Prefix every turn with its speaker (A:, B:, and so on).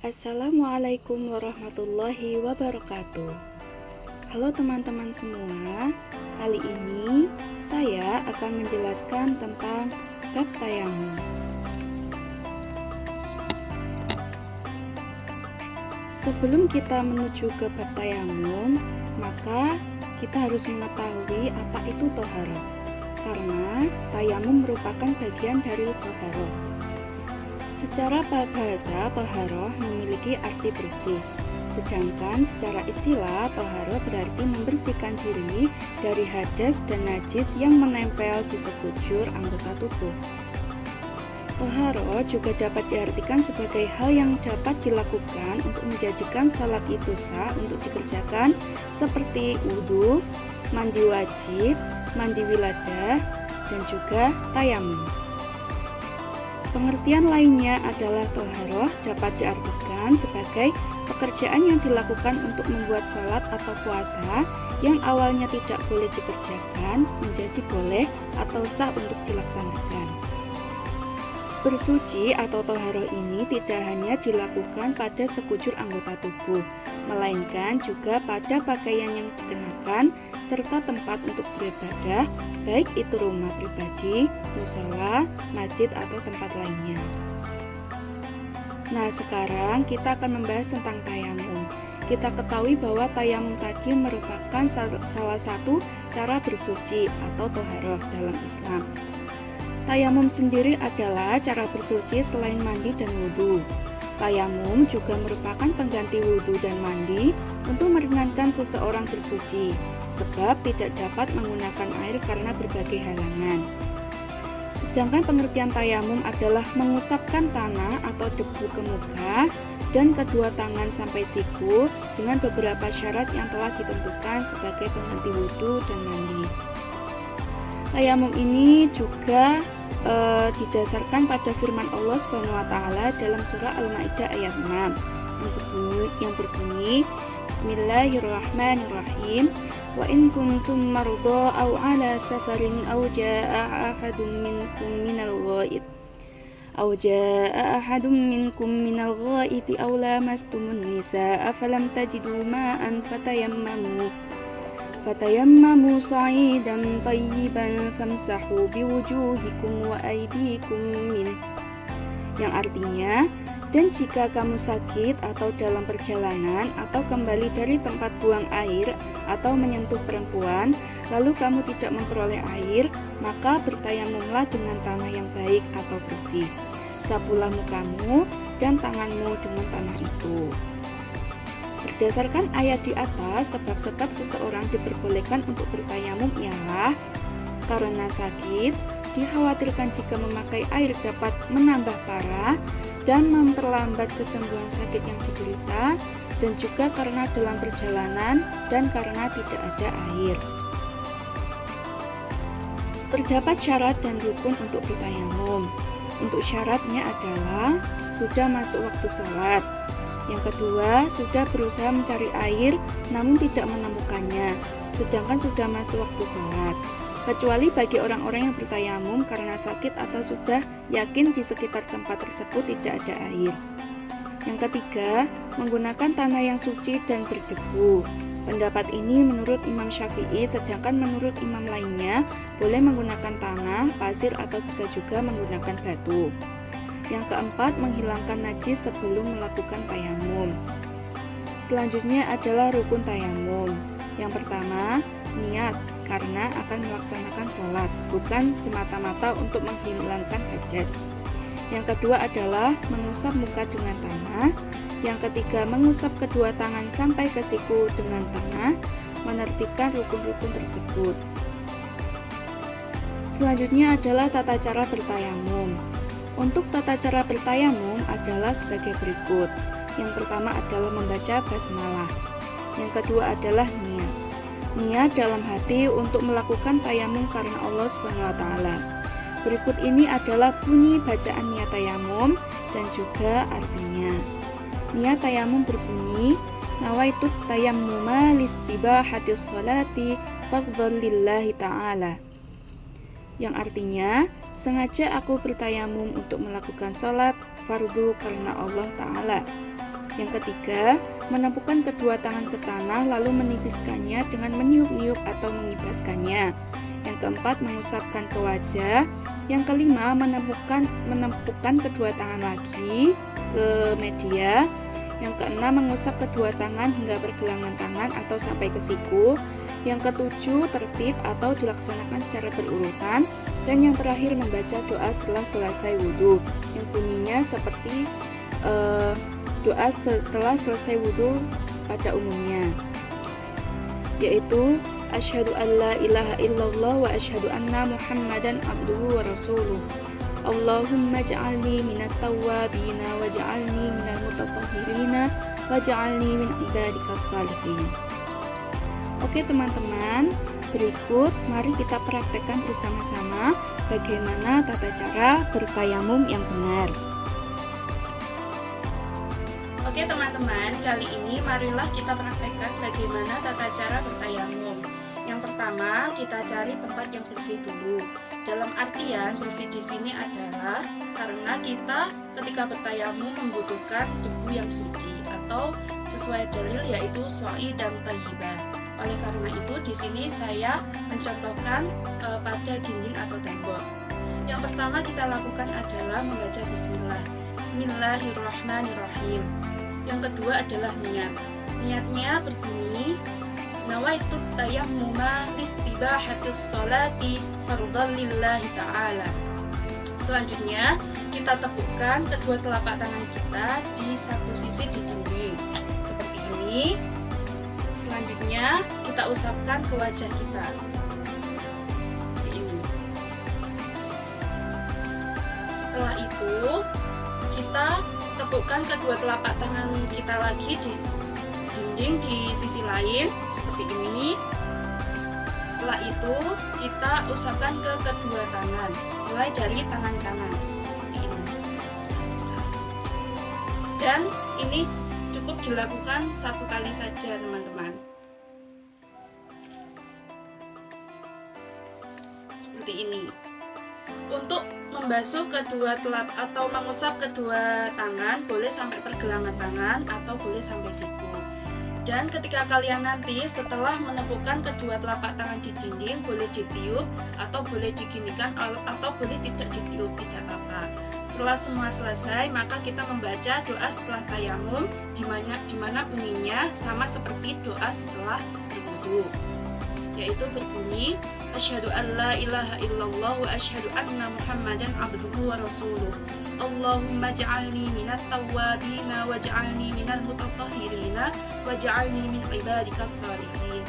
A: Assalamualaikum warahmatullahi wabarakatuh. Halo teman-teman semua, kali ini saya akan menjelaskan tentang bab tayamum. Sebelum kita menuju ke bab tayamum, maka kita harus mengetahui apa itu toharoh, karena tayamum merupakan bagian dari toharoh. Secara bahasa, toharoh memiliki arti bersih, sedangkan secara istilah, toharoh berarti membersihkan diri dari hadas dan najis yang menempel di sekujur anggota tubuh. Toharoh juga dapat diartikan sebagai hal yang dapat dilakukan untuk menjadikan sholat itu sah untuk dikerjakan, seperti wudhu, mandi wajib, mandi wiladah, dan juga tayamum. Pengertian lainnya adalah toharoh dapat diartikan sebagai pekerjaan yang dilakukan untuk membuat sholat atau puasa yang awalnya tidak boleh dikerjakan menjadi boleh atau sah untuk dilaksanakan. Bersuci atau toharoh ini tidak hanya dilakukan pada sekujur anggota tubuh, melainkan juga pada pakaian yang dikenakan serta tempat untuk beribadah, baik itu rumah pribadi, mushola, masjid, atau tempat lainnya. Nah, sekarang kita akan membahas tentang tayamum. Kita ketahui bahwa tayamum tadi merupakan salah satu cara bersuci atau toharoh dalam Islam. Tayamum sendiri adalah cara bersuci selain mandi dan wudhu. Tayamum juga merupakan pengganti wudhu dan mandi untuk meringankan seseorang bersuci, sebab tidak dapat menggunakan air karena berbagai halangan. Sedangkan pengertian tayamum adalah mengusapkan tanah atau debu ke muka dan kedua tangan sampai siku dengan beberapa syarat yang telah ditentukan sebagai pengganti wudhu dan mandi. Tayamum ini juga didasarkan pada firman Allah SWT dalam surah Al-Maidah ayat 6 yang berbunyi Bismillahirrahmanirrahim. Wa in kuntum marda aw ala safarin aw jaa ahadun minkum minal ghaiti aw lamastumun nisaa falam tajidu ma'an fatayammamu sa'idan tayyiban famsahu biwujuhikum wa aydikum min, yang artinya, dan jika kamu sakit atau dalam perjalanan atau kembali dari tempat buang air atau menyentuh perempuan, lalu kamu tidak memperoleh air, maka bertayamumlah dengan tanah yang baik atau bersih. Sapulah mukamu dan tanganmu dengan tanah itu. Berdasarkan ayat di atas, sebab-sebab seseorang diperbolehkan untuk bertayamum ialah karena sakit, dikhawatirkan jika memakai air dapat menambah parah dan memperlambat kesembuhan sakit yang diderita, dan juga karena dalam perjalanan dan karena tidak ada air. Terdapat syarat dan rukun untuk bertayamum. Untuk syaratnya adalah sudah masuk waktu sholat. Yang kedua, sudah berusaha mencari air namun tidak menemukannya, sedangkan sudah masuk waktu sholat. Kecuali bagi orang-orang yang bertayamum karena sakit atau sudah yakin di sekitar tempat tersebut tidak ada air. Yang ketiga, menggunakan tanah yang suci dan berdebu. Pendapat ini menurut Imam Syafi'i, sedangkan menurut imam lainnya boleh menggunakan tanah, pasir, atau bisa juga menggunakan batu. Yang keempat, menghilangkan najis sebelum melakukan tayamum. Selanjutnya adalah rukun tayamum. Yang pertama, niat, karena akan melaksanakan sholat, bukan semata-mata untuk menghilangkan hadas. Yang kedua adalah mengusap muka dengan tanah. Yang ketiga, mengusap kedua tangan sampai ke siku dengan tanah, menertibkan rukun-rukun tersebut. Selanjutnya adalah tata cara bertayamum. Untuk tata cara bertayamum adalah sebagai berikut. Yang pertama adalah membaca basmalah. Yang kedua adalah niat. Niat dalam hati untuk melakukan tayamum karena Allah SWT. Berikut ini adalah bunyi bacaan niat tayamum dan juga artinya. Niat tayamum berbunyi, nawaitu tayammuma listibahatis sholati fardhan lillahi ta'ala. Yang artinya, sengaja aku bertayamum untuk melakukan sholat fardu karena Allah Ta'ala. Yang ketiga, menempukkan kedua tangan ke tanah lalu menipiskannya dengan meniup-niup atau mengibaskannya. Yang keempat, mengusapkan ke wajah. Yang kelima, menempukkan kedua tangan lagi ke media. Yang keenam, mengusap kedua tangan hingga pergelangan tangan atau sampai ke siku. Yang ketujuh, tertib atau dilaksanakan secara berurutan. Dan yang terakhir, membaca doa setelah selesai wudhu, yang bunyinya seperti doa setelah selesai wudhu pada umumnya, yaitu asyhadu an la ilaha illallah wa asyhadu anna muhammadan abduhu wa rasuluh. Allahumma ja'alni minat tawwabina wa ja'alni minal mutatahhirina wa ja'alni min ibadikas salihin. Oke teman-teman, berikut mari kita praktekkan bersama-sama bagaimana tata cara bertayamum yang benar. Oke teman-teman, kali ini marilah kita praktekkan bagaimana tata cara bertayamum. Yang pertama, kita cari tempat yang bersih dulu. Dalam artian bersih di sini adalah karena kita ketika bertayamum membutuhkan debu yang suci atau sesuai dalil yaitu soi dan thayyibah. Oleh karena itu di sini saya mencontohkan pada dinding atau tembok. Yang pertama kita lakukan adalah membaca bismillah. Bismillahirrahmanirrahim. Yang kedua adalah niat. Niatnya berbunyi nawaitu tayammuma listibahatis sholati fardhan lillahi ta'ala. Selanjutnya kita tepukkan kedua telapak tangan kita di satu sisi di dinding seperti ini. Selanjutnya kita usapkan ke wajah kita seperti ini. Setelah itu kita tepukkan kedua telapak tangan kita lagi di dinding di sisi lain seperti ini. Setelah itu kita usapkan ke kedua tangan, mulai dari tangan kanan seperti ini. Dan ini cukup dilakukan satu kali saja teman-teman. Seperti ini. Untuk membasuh kedua telapak atau mengusap kedua tangan boleh sampai pergelangan tangan atau boleh sampai siku. Dan ketika kalian nanti setelah menepukkan kedua telapak tangan di dinding boleh ditiup atau boleh diginikan atau boleh tidak ditiup, tidak apa-apa. Setelah semua selesai maka kita membaca doa setelah tayamum di mana bunyinya sama seperti doa setelah berwudu, yaitu berbunyi asyhadu an la ilaha illallah wa asyhadu anna muhammadan abduhu wa rasuluh. Allahumma ja'alni minat tawwabina wa ja'alni minal mutatahhirina wa ja'alni min ibadikas salihin.